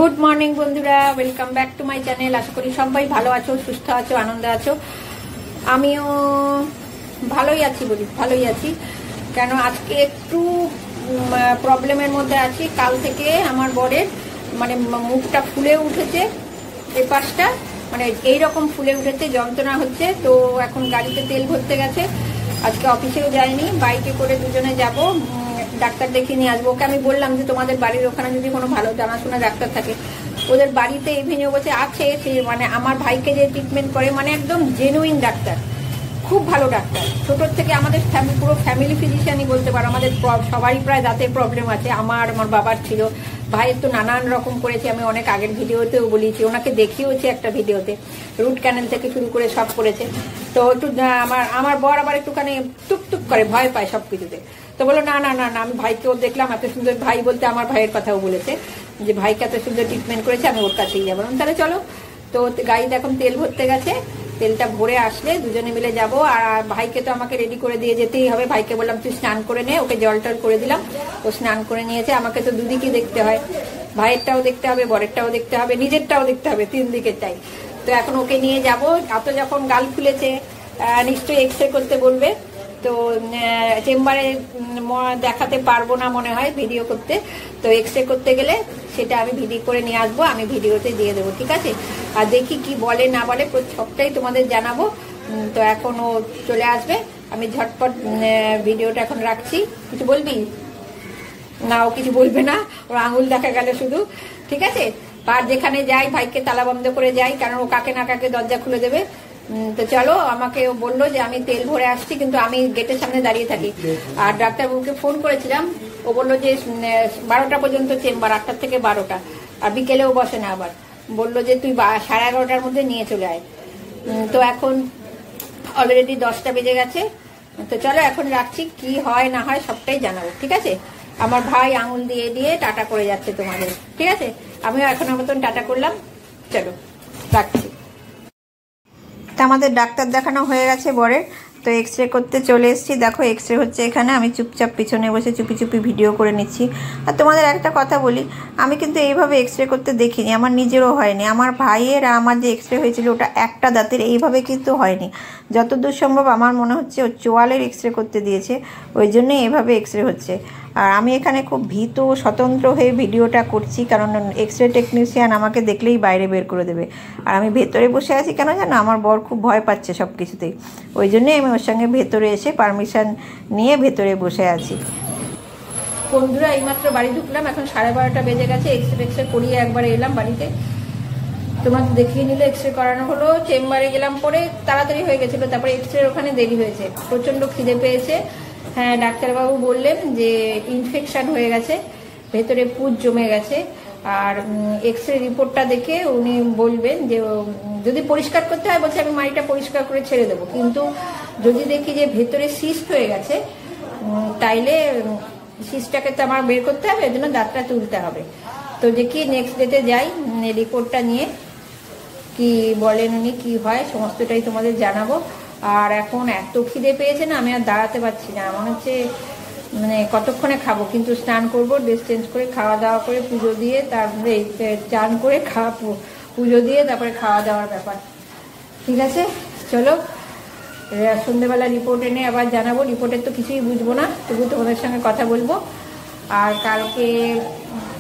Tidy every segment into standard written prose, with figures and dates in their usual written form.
Good morning বন্ধুরা, welcome back to my channel. আশা করি সবাই ভালো আছো, সুস্থ আছো, আনন্দে আছো। আমিও ভালোই আছি, ভালোই আছি। কেন আজকে একটু প্রবলেমের মধ্যে আছি। কাল থেকে আমার বরের মানে মুখটা ফুলে উঠেছে, এই পাশটা মানে এইরকম ফুলে উঠেছে, যন্ত্রণা হচ্ছে। তো এখন গাড়িতে তেল ভরতে গেছে, আজকে অফিসেও যায়নি, বাইকে করে দুজনে যাব, ডাক্তার দেখিয়ে নিয়ে আসবো। ওকে আমি বললাম যে তোমাদের বাড়ির ওখানে যদি কোনো ভালো জানাশোনা ডাক্তার থাকে, ওদের বাড়িতে এভিনিউ বসে আছে, সে মানে আমার ভাইকে যে ট্রিটমেন্ট করে মানে একদম জেনুইন ডাক্তার, খুব ভালো ডাক্তার। ছোটোর থেকে আমাদের পুরো ফ্যামিলি ফিজিশিয়ানই বলতে পারো। আমাদের সবারই প্রায় দাঁতের প্রবলেম আছে, আমার বাবার ছিল, ভাইয়ের তো নানান রকম করেছে। আমি অনেক আগের ভিডিওতেও বলেছি, ওনাকে দেখিয়েছি একটা ভিডিওতে, রুট ক্যানেল থেকে শুরু করে সব করেছে। তো একটু আমার বর আবার একটুখানি টুকটুক করে, ভয় পায় সব কিছুতে। তো বলো না না না না, আমি ভাইকেও দেখলাম এত সুন্দর, ভাই বলতে আমার ভাইয়ের কথাও বলেছে যে ভাইকে এত সুন্দর ট্রিটমেন্ট করেছে, আমি ওর কাছেই যাবো। তাহলে চলো। তো গাড়িতে এখন তেল ভরতে গেছে, তেলটা ভরে আসলে দুজনে মিলে যাব। আর ভাইকে তো আমাকে রেডি করে দিয়ে যেতেই হবে। ভাইকে বললাম তুই স্নান করে নে, ওকে জল টল করে দিলাম, ও স্নান করে নিয়েছে। আমাকে তো দুদিকই দেখতে হয়, ভাইয়েরটাও দেখতে হবে, বরেরটাও দেখতে হবে, নিজেরটাও দেখতে হবে, তিন দিকেরটাই। তো এখন ওকে নিয়ে যাব। এত যখন গাল খুলেছে নিশ্চয়ই এক্স রে করতে বলবে। তো চেম্বারে দেখাতে পারবো না মনে হয় ভিডিও করতে, তো এক্স রে করতে গেলে সেটা আমি ভিডিও করে নিয়ে আসবো, আমি ভিডিওতে দিয়ে দেবো, ঠিক আছে? আর দেখি কি বলে না বলে সবটাই তোমাদের জানাবো। তো এখন ও চলে আসবে, আমি ঝটপট ভিডিওটা এখন রাখছি। কিছু বলবি না? ও কিছু বলবে না, ওর আঙুল দেখা গেল শুধু, ঠিক আছে? আর যেখানে যাই ভাইকে তালা বন্ধ করে যাই, কারণ ও কাকে না কাকে দরজা খুলে দেবে। তো চলো, আমাকে ও বললো যে আমি তেল ভরে আসছি, কিন্তু আমি গেটের সামনে দাঁড়িয়ে থাকি। আর ডাক্তারবাবুকে ফোন করেছিলাম, ও বললো যে 12টা পর্যন্ত চেম্বার, 8টা থেকে 12টা, আর বিকেলেও বসে না। আবার বললো যে তুই 11:30টার মধ্যে নিয়ে চলে আয়। তো এখন অলরেডি 10টা বেজে গেছে। তো চলো এখন রাখছি, কি হয় না হয় সবটাই জানাবো, ঠিক আছে? আমার ভাই আঙুল দিয়ে দিয়ে টাটা করে যাচ্ছে তোমাদের, ঠিক আছে? আমিও এখনো মতন টাটা করলাম, চলো রাখছি। আমাদের ডাক্তার দেখানো হয়ে গেছে বরের, তো এক্স রে করতে চলে এসেছি। দেখো এক্স রে হচ্ছে এখানে, আমি চুপচাপ পিছনে বসে চুপি চুপি ভিডিও করে নিচ্ছি। আর তোমাদের একটা কথা বলি, আমি কিন্তু এইভাবে এক্স রে করতে দেখিনি, আমার নিজেরও হয়নি। আমার ভাইয়ের আর আমার যে এক্স রে হয়েছিল ওটা একটা দাঁতের, এইভাবে কিন্তু হয়নি। যতদূর সম্ভব আমার মনে হচ্ছে ও চোয়ালের এক্স রে করতে দিয়েছে, ওই জন্যই এভাবে এক্স রে হচ্ছে। আর আমি এখানে খুব ভীত স্বতন্ত্র হয়ে ভিডিওটা করছি, কারণ এক্স রে টেকনিশিয়ান আমাকে দেখলেই বাইরে বের করে দেবে। আর আমি ভেতরে বসে আছি কেন জানো? আমার বর খুব ভয় পাচ্ছে সব কিছুতেই, ওই জন্যই আমি ওর সঙ্গে ভেতরে এসে পারমিশন নিয়ে ভেতরে বসে আছি। বন্ধুরা এইমাত্র বাড়ি ঢুকলাম, এখন 12:30টা বেজে গেছে। এক্স রে করিয়ে একবার এলাম বাড়িতে, তোমাকে দেখিয়ে নিলে। এক্স রে করানো হলো, চেম্বারে গেলাম, পরে তাড়াতাড়ি হয়ে গেছিলো। তারপরে এক্স রে ওখানে দেরি হয়েছে, প্রচণ্ড খিদে পেয়েছে। হ্যাঁ, ডাক্তারবাবু বললেন যে ইনফেকশন হয়ে গেছে, ভেতরে পুঁজ জমে গেছে। আর এক্স রে রিপোর্টটা দেখে উনি বলবেন যে যদি পরিষ্কার করতে হয়, বলছে আমি মাড়িটা পরিষ্কার করে ছেড়ে দেবো, কিন্তু যদি দেখি যে ভেতরে সিস্ট হয়ে গেছে, তাইলে সিস্টটাকে তো আমার বের করতে হবে, এর জন্য দাঁতটা তুলতে হবে। তো দেখি নেক্সট ডেতে যাই, রিপোর্টটা নিয়ে কি বলেন উনি, কি হয় সমস্তটাই তোমাদের জানাবো। আর এখন এত খিদে পেয়েছে না, আমি আর দাঁড়াতে পারছি না, মনে হচ্ছে মানে কতক্ষণে খাবো। কিন্তু স্নান করবো, ড্রেস চেঞ্জ করে খাওয়া দাওয়া করে পুজো দিয়ে, তারপরে চান করে পুজো দিয়ে তারপরে খাওয়া দাওয়ার ব্যাপার, ঠিক আছে? চলো সন্ধ্যেবেলা রিপোর্ট এনে আবার জানাবো। রিপোর্টের তো কিছুই বুঝবো না, তবু তোমাদের সঙ্গে কথা বলবো। আর কালকে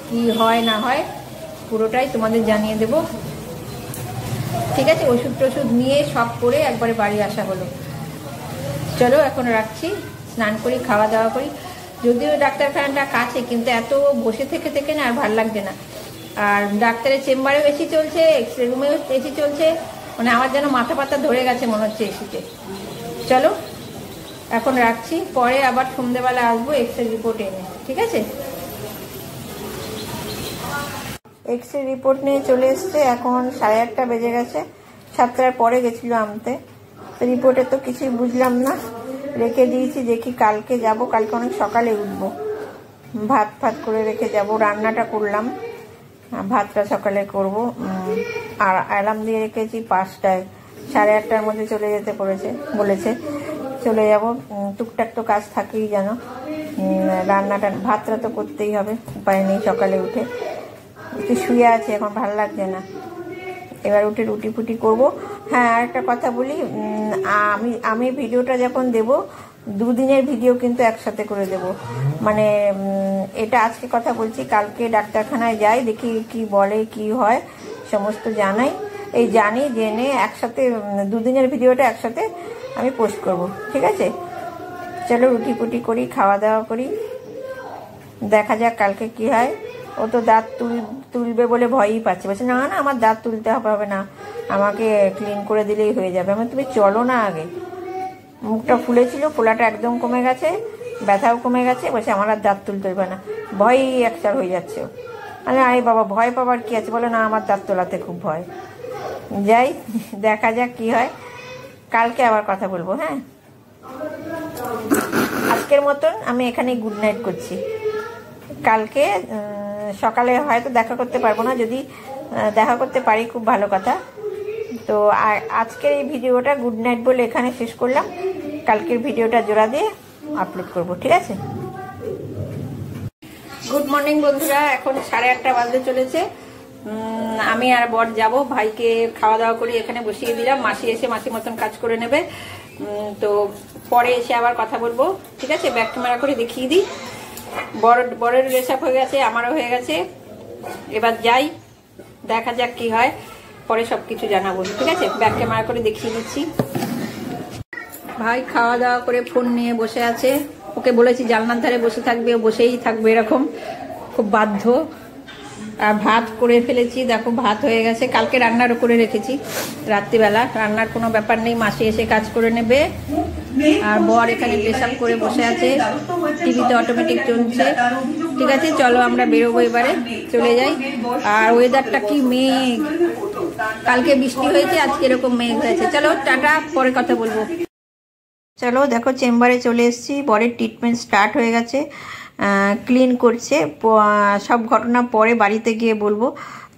কি হয় না হয় পুরোটাই তোমাদের জানিয়ে দেবো, ঠিক আছে? ওষুধ টষুধ নিয়ে সব করে একবারে বাড়ি আসা হলো। চলো এখন রাখছি, স্নান করি, খাওয়া দাওয়া করি। যদিও ডাক্তারখানাটা কাছে, কিন্তু এত বসে থেকে থেকে না আর ভাল লাগছে না। আর ডাক্তারের চেম্বারেও এসি চলছে, এক্স রে রুমেও এসি চলছে, মানে আমার যেন মাথা পাতা ধরে গেছে মনে হচ্ছে এসিতে। চলো এখন রাখছি, পরে আবার সন্ধ্যেবেলা আসবো এক্স রে রিপোর্ট এনে, ঠিক আছে? এক্স রে রিপোর্ট নিয়ে চলে এসছে, এখন 8:30 বেজে গেছে। 7টার পরে গেছিলো আনতে। রিপোর্টে তো কিছুই বুঝলাম না, রেখে দিয়েছি, দেখি কালকে যাব। কালকে অনেক সকালে উঠবো, ভাত করে রেখে যাব। রান্নাটা করলাম, ভাতটা সকালে করব। আর অ্যালার্ম দিয়ে রেখেছি 5টায়, 8:30টার মধ্যে চলে যেতে বলেছে। চলে যাব, টুকটাক তো কাজ থাকেই জানো। রান্নাটা ভাতটা তো করতেই হবে, উপায় নেই সকালে উঠে। একটু শুয়ে আছে, এখন ভালো লাগছে না। এবার উঠে রুটি ফুটি করবো। হ্যাঁ, আর একটা কথা বলি, আমি ভিডিওটা যখন দেব, দুদিনের ভিডিও কিন্তু একসাথে করে দেব। মানে এটা আজকে কথা বলছি, কালকে ডাক্তারখানায় যাই, দেখি কি বলে কি হয় সমস্ত জানাই, এই জানি জেনে একসাথে দুদিনের ভিডিওটা একসাথে আমি পোস্ট করব, ঠিক আছে? চলো রুটি ফুটি করি, খাওয়া দাওয়া করি, দেখা যাক কালকে কি হয়। ও তো দাঁত তুলবে বলে ভয়ই পাচ্ছে, বলছে না না আমার দাঁত তুলতে হবে না, আমাকে ক্লিন করে দিলেই হয়ে যাবে। আমি তুমি চলো না আগে। মুখটা ফুলেছিল, ফোলাটা একদম কমে গেছে, ব্যথাও কমে গেছে, বলছে আমার আর দাঁত তুলতে হবে না, ভয়ই একসার হয়ে যাচ্ছে। আরে আরে বাবা, ভয় পাবার কি আছে, বলে না আমার দাঁত তোলাতে খুব ভয়। যাই, দেখা যাক কি হয়, কালকে আবার কথা বলবো। হ্যাঁ, আজকের মতন আমি এখানেই গুড নাইট করছি। কালকে সকালে হয়তো দেখা করতে পারবো না, যদি দেখা করতে পারি খুব ভালো কথা। তো আজকের এই ভিডিওটা গুড নাইট বলে এখানে শেষ করলাম, কালকের ভিডিওটা জোড়া দিয়ে আপলোড করব, ঠিক আছে? গুড মর্নিং বন্ধুরা, এখন 8:30 বাজতে চলেছে। আমি আর বর যাব, ভাইকে খাওয়া দাওয়া করে এখানে বসিয়ে দিলাম, মাসি এসে মাসি মতন কাজ করে নেবে। তো পরে এসে আবার কথা বলবো, ঠিক আছে? ব্যাক ক্যামেরা করে দেখিয়ে দিই। বরের রেসাপ হয়ে গেছে, আমারও হয়ে গেছে। এবার যাই, দেখা যাক কি হয়, পরে সবকিছু জানাবো, ঠিক আছে? ব্যাক ক্যামেরা করে দেখিয়ে দিচ্ছি। ভাই খাওয়া দাওয়া করে ফোন নিয়ে বসে আছে, ওকে বলেছি জানলার ধারে বসে থাকবে, ও বসেই থাকবে, এরকম খুব বাধ্য। আর ভাত করে ফেলেছি, দেখো ভাত হয়ে গেছে, কালকে রান্নারও করে রেখেছি রাত্রিবেলা, রান্নার কোনো ব্যাপার নেই, মাসি এসে কাজ করে নেবে। আর বর এখানে পেশাব করে বসে আছে, টিভিতে অটোমেটিক চলছে, ঠিক আছে? চলো আমরা বেরোবো, এবারে চলে যাই। আর ওয়েদারটা কি মেঘ, কালকে বৃষ্টি হয়েছে, আজকে এরকম মেঘ হয়েছে। চলো টাটা, পরে কথা বলবো। চলো দেখো চেম্বারে চলে এসেছি, বরের ট্রিটমেন্ট স্টার্ট হয়ে গেছে, ক্লিন করছে। সব ঘটনা পরে বাড়িতে গিয়ে বলবো।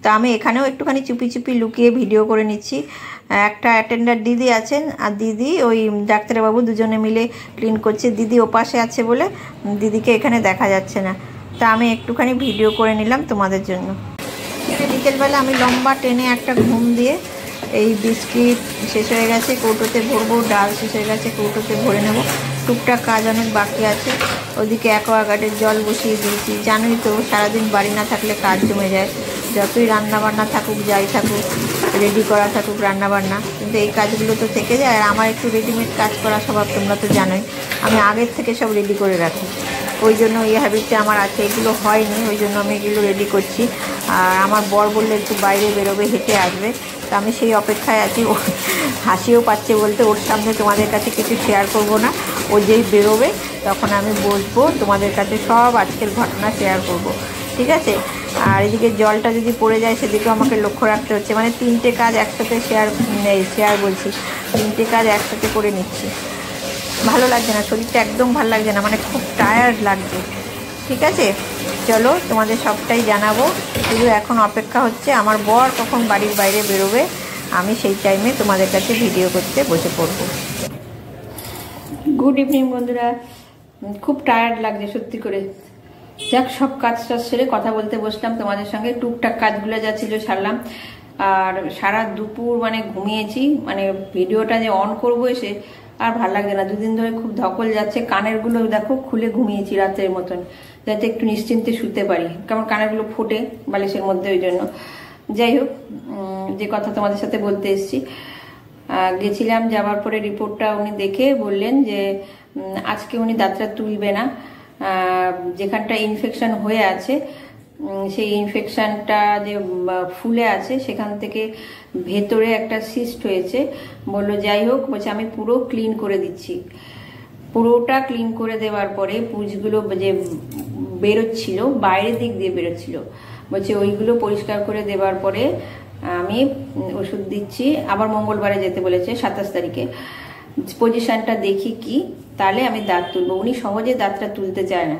তো আমি এখানেও একটুখানি চুপি চুপি লুকিয়ে ভিডিও করে নিচ্ছি। একটা অ্যাটেন্ডার দিদি আছেন, আর দিদি ওই ডাক্তারবাবু দুজনে মিলে ক্লিন করছে। দিদি ওপাশে আছে বলে দিদিকে এখানে দেখা যাচ্ছে না, তা আমি একটুখানি ভিডিও করে নিলাম তোমাদের জন্য। বিকেলবেলা আমি লম্বা টেনে একটা ঘুম দিয়ে, এই বিস্কিট শেষ হয়ে গেছে, কৌটোতে ভরবো, ডাল শেষ হয়ে গেছে, কৌটোতে ভরে নেব, টুকটাক কাজ অনেক বাকি আছে। ওদিকে অ্যাকোয়াগার্ডের জল বসিয়ে দিয়েছি। জানোই তো সারাদিন বাড়ি না থাকলে কাজ জমে যায়, যতই রান্নাবান্না থাকুক, যাই থাকুক, রেডি করা থাকুক রান্নাবান্না, কিন্তু এই কাজগুলো তো থেকে যায়। আর আমার একটু রেডিমেড কাজ করা স্বভাব, তোমরা তো জানোই, আমি আগের থেকে সব রেডি করে রাখি, ওই জন্য এই হ্যাবিটটা আমার আছে। এগুলো হয়নি, ওই জন্য আমি এগুলো রেডি করছি। আর আমার বর বললে একটু বাইরে বেরোবে, হেঁটে আসবে, তো আমি সেই অপেক্ষায় আছি। ও হাসিও পাচ্ছে বলতে, ওর সামনে তোমাদের কাছে কিছু শেয়ার করব না, ও যেই বেরোবে তখন আমি বসবো, তোমাদের কাছে সব আজকের ঘটনা শেয়ার করব, ঠিক আছে? আর এদিকে জলটা যদি পড়ে যায় সেদিকেও আমাকে লক্ষ্য রাখতে হচ্ছে, মানে 3টে কাজ একসাথে শেয়ার বলছি, 3টে কাজ একসাথে করে নিচ্ছি। ভালো লাগছে না, শরীরটা একদম ভালো লাগছে না, মানে খুব টায়ার্ড লাগছে, ঠিক আছে? চলো তোমাদের সবটাই জানাবো, শুধু এখন অপেক্ষা হচ্ছে আমার বর কখন বাড়ির বাইরে বেরোবে, আমি সেই টাইমে তোমাদের কাছে ভিডিও করতে বসে পড়বো। গুড ইভিনিং বন্ধুরা, খুব টায়ার্ড লাগছে সত্যি করে। যাক, সব কাজ সেরে কথা বলতে বসলাম তোমাদের সঙ্গে, টুকটাক কাজগুলো যা ছিল সারলাম। আর সারা দুপুর মানে ঘুমিয়েছি, মানে ভিডিওটা যে অন করবো এসে আর ভালো লাগছে না, দুদিন ধরে খুব ধকল যাচ্ছে। কানেরগুলো দেখো খুলে ঘুমিয়েছি রাতের মতন, যাতে একটু নিশ্চিন্তে শুতে পারি, কারণ কানেরগুলো ফোটে বালিশের মধ্যে, ওই জন্য। যাই হোক, যে কথা তোমাদের সাথে বলতে এসেছি, গেছিলাম, যাওয়ার পরে রিপোর্টটা উনি দেখে বললেন যে আজকে উনি দাঁতটা তুলবে না, যেখানটা ইনফেকশন হয়ে আছে সেই ইনফেকশনটা যে ফুলে আছে সেখান থেকে ভেতরে একটা সিস্ট হয়েছে। বললো যাই হোক, বলছে আমি পুরো ক্লিন করে দিচ্ছি। পুরোটা ক্লিন করে দেওয়ার পরে পুঁজগুলো যে বেরোচ্ছিল, বাইরের দিক দিয়ে বেরোচ্ছিল, বলছে ওইগুলো পরিষ্কার করে দেওয়ার পরে আমি ওষুধ দিচ্ছি। আবার মঙ্গলবারে যেতে বলেছে, 27 তারিখে। পজিশনটা দেখি কি, তাহলে আমি দাঁত তুলবো। উনি সহজে দাঁতটা তুলতে চায় না,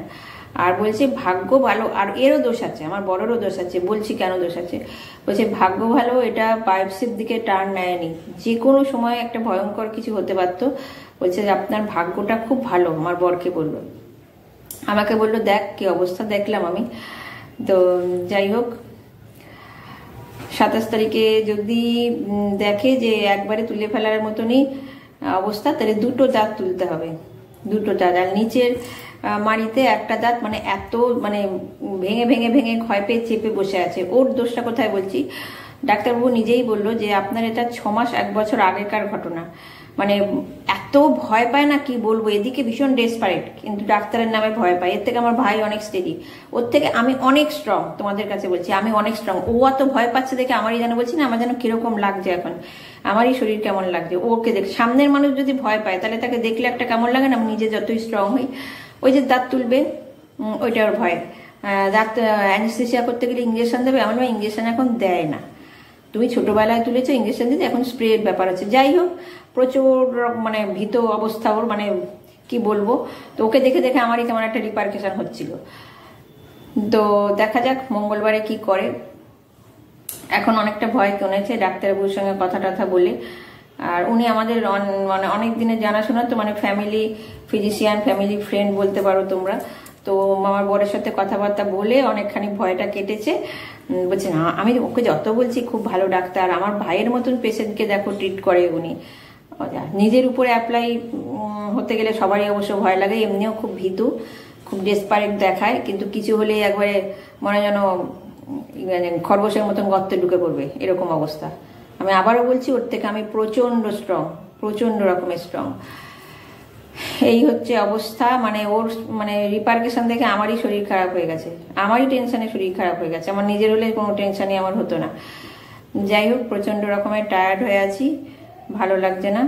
আর বলছে ভাগ্য ভালো। আর এরও দোষ আছে, আমার বড়েরও দোষ আছে। বলছি কেন দোষ আছে, বলছে ভাগ্য ভালো, এটা বায়োপসির দিকে টার্ন নেয়নি, যে কোনো সময় একটা ভয়ঙ্কর কিছু হতে পারতো। বলছে যে আপনার ভাগ্যটা খুব ভালো। আমার বরকে বললো, আমাকে বললো দেখ কি অবস্থা। দেখলাম আমি। তো যাই হোক, 27 তারিখে যদি দেখে যে একবারে তুলে ফেলার মতনই অবস্থা, তাহলে 2টো দাঁত তুলতে হবে, 2টো দাঁত। আর নিচের মাড়িতে একটা দাঁত মানে এত মানে ভেঙে ভেঙে ভেঙে ক্ষয় পেয়ে চেপে বসে আছে। ওর দোষটা কোথায় বলছি, ডাক্তারবাবু নিজেই বলল যে আপনার এটা 6 মাস 1 বছর আগেকার ঘটনা। মানে এত ভয় পায় না কি বলবো, এদিকে ভীষণ ডেসপারেট, কিন্তু ডাক্তারের নামে ভয় পায়। এর থেকে আমার ভাই অনেক স্টেডি, ওর থেকে আমি অনেক স্ট্রং, তোমাদের কাছে বলছি আমি অনেক স্ট্রং। ও এত ভয় পাচ্ছে দেখে আমারই যেন বলছি না, আমার যেন কিরকম লাগছে এখন, আমারই শরীর কেমন লাগছে ওকে দেখ। সামনের মানুষ যদি ভয় পায় তাহলে তাকে দেখলে একটা কেমন লাগে না, আমি নিজে যতই স্ট্রং হই। ওই যে দাঁত তুলবে ওইটা ওর ভয়। দাঁত অ্যানেস্থেসিয়া করতে গেলে ইঞ্জেকশন দেবে, আমার ইঞ্জেকশন এখন দেয় না। তুমি ছোটবেলায় তুলেছো ইঞ্জেকশন দিতে, এখন স্প্রের ব্যাপার আছে। যাই হোক, প্রচুর মানে ভীত অবস্থা ওর, মানে কি বলবো। তো ওকে দেখে দেখে আমারই কেমন একটা রিপারকেশন হচ্ছিল। তো দেখা যাক মঙ্গলবারে কি করে। এখন অনেকটা ভয় কমেছে ডাক্তারবাবুর সঙ্গে কথা টথা বলে। আর উনি আমাদের মানে অনেক দিনের জানাশোনা, তো মানে ফ্যামিলি ফিজিশিয়ান, ফ্যামিলি ফ্রেন্ড বলতে পারো তোমরা। তো আমার বরের সাথে কথাবার্তা বলে অনেকখানি ভয়টা কেটেছে। বলছে না, আমি ওকে যত বলছি খুব ভালো ডাক্তার, আমার ভাইয়ের মতন পেশেন্টকে দেখো ট্রিট করে উনি। নিজের উপরে অ্যাপ্লাই হতে গেলে সবারই অবশ্য ভয় লাগে, এমনিও খুব ভীতু, খুব ডেসপারেট দেখায়, কিন্তু কিছু হলে একবারে মনে যেন খরগোশের মতন গর্তে ঢুকে পড়বে, এরকম অবস্থা। আমি আবারও বলছি, ওর থেকে আমি প্রচন্ড স্ট্রং, প্রচন্ড রকমের স্ট্রং। এই হচ্ছে অবস্থা। মানে ওর মানে রিপারকেশন দেখে আমারই শরীর খারাপ হয়ে গেছে, আমারই টেনশনে শরীর খারাপ হয়ে গেছে। আমার নিজের হলে কোনো টেনশনই আমার হতো না। যাই হোক, প্রচন্ড রকমের টায়ার্ড হয়ে আছি, ভালো লাগছে না।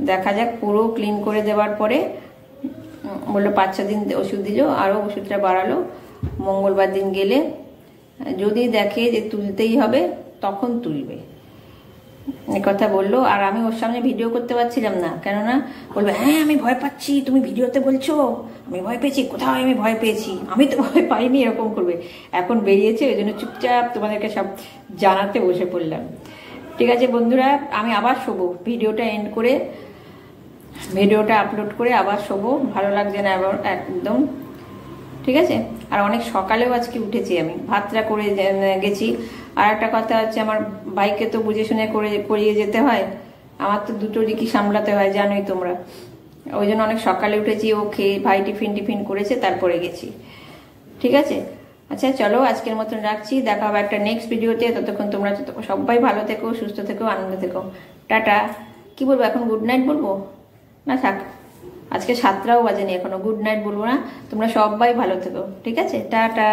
দেখা যাক, পুরো ক্লিন করে দেওয়ার পরে বললো 5-6 দিন ওষুধ দিল, আরও ওষুধটা বাড়ালো। মঙ্গলবার দিন গেলে যদি দেখে যে তুলতেই হবে তখন তুলবে, কথা বললো। আর আমি ওর সামনে ভিডিও করতে পারছিলাম না, কেননা বলবে হ্যাঁ আমি ভয় পাচ্ছি, তুমি ভিডিওতে বলছো আমি ভয় পেয়েছি, কোথাও আমি ভয় পেয়েছি, আমি তো ভয় পাইনি, এরকম করবে। এখন বেরিয়েছে, ওই জন্য চুপচাপ তোমাদেরকে সব জানাতে বসে পড়লাম। ঠিক আছে বন্ধুরা, আমি আবার শোবো, ভিডিওটা এন্ড করে ভিডিওটা আপলোড করে আবার শোবো, ভালো লাগছে না আবার একদম। ঠিক আছে, আর অনেক সকালেও আজকে উঠেছি, আমি ভাতটা করে গেছি। আর একটা কথা হচ্ছে, আমার ভাইকে তো বুঝে শুনে করিয়ে যেতে হয়, আমার তো দুটো দিকই সামলাতে হয়, জানোই তোমরা। ওই জন্য অনেক সকালে উঠেছি, ও খেয়ে ভাই টিফিন করেছে, তারপরে গেছি। ঠিক আছে, আচ্ছা চলো আজকের মতন রাখছি, দেখা হবে একটা নেক্সট ভিডিওতে। ততক্ষণ তোমরা সবাই ভালো থেকো, সুস্থ থেকো, আনন্দ থেকো। টাটা। কি বলবো এখন, গুড নাইট বলবো না? থাক, আজকে 7টাও বাজেনি এখনো, গুড নাইট বলবো না। তোমরা সবাই ভালো থেকো, ঠিক আছে, টাটা।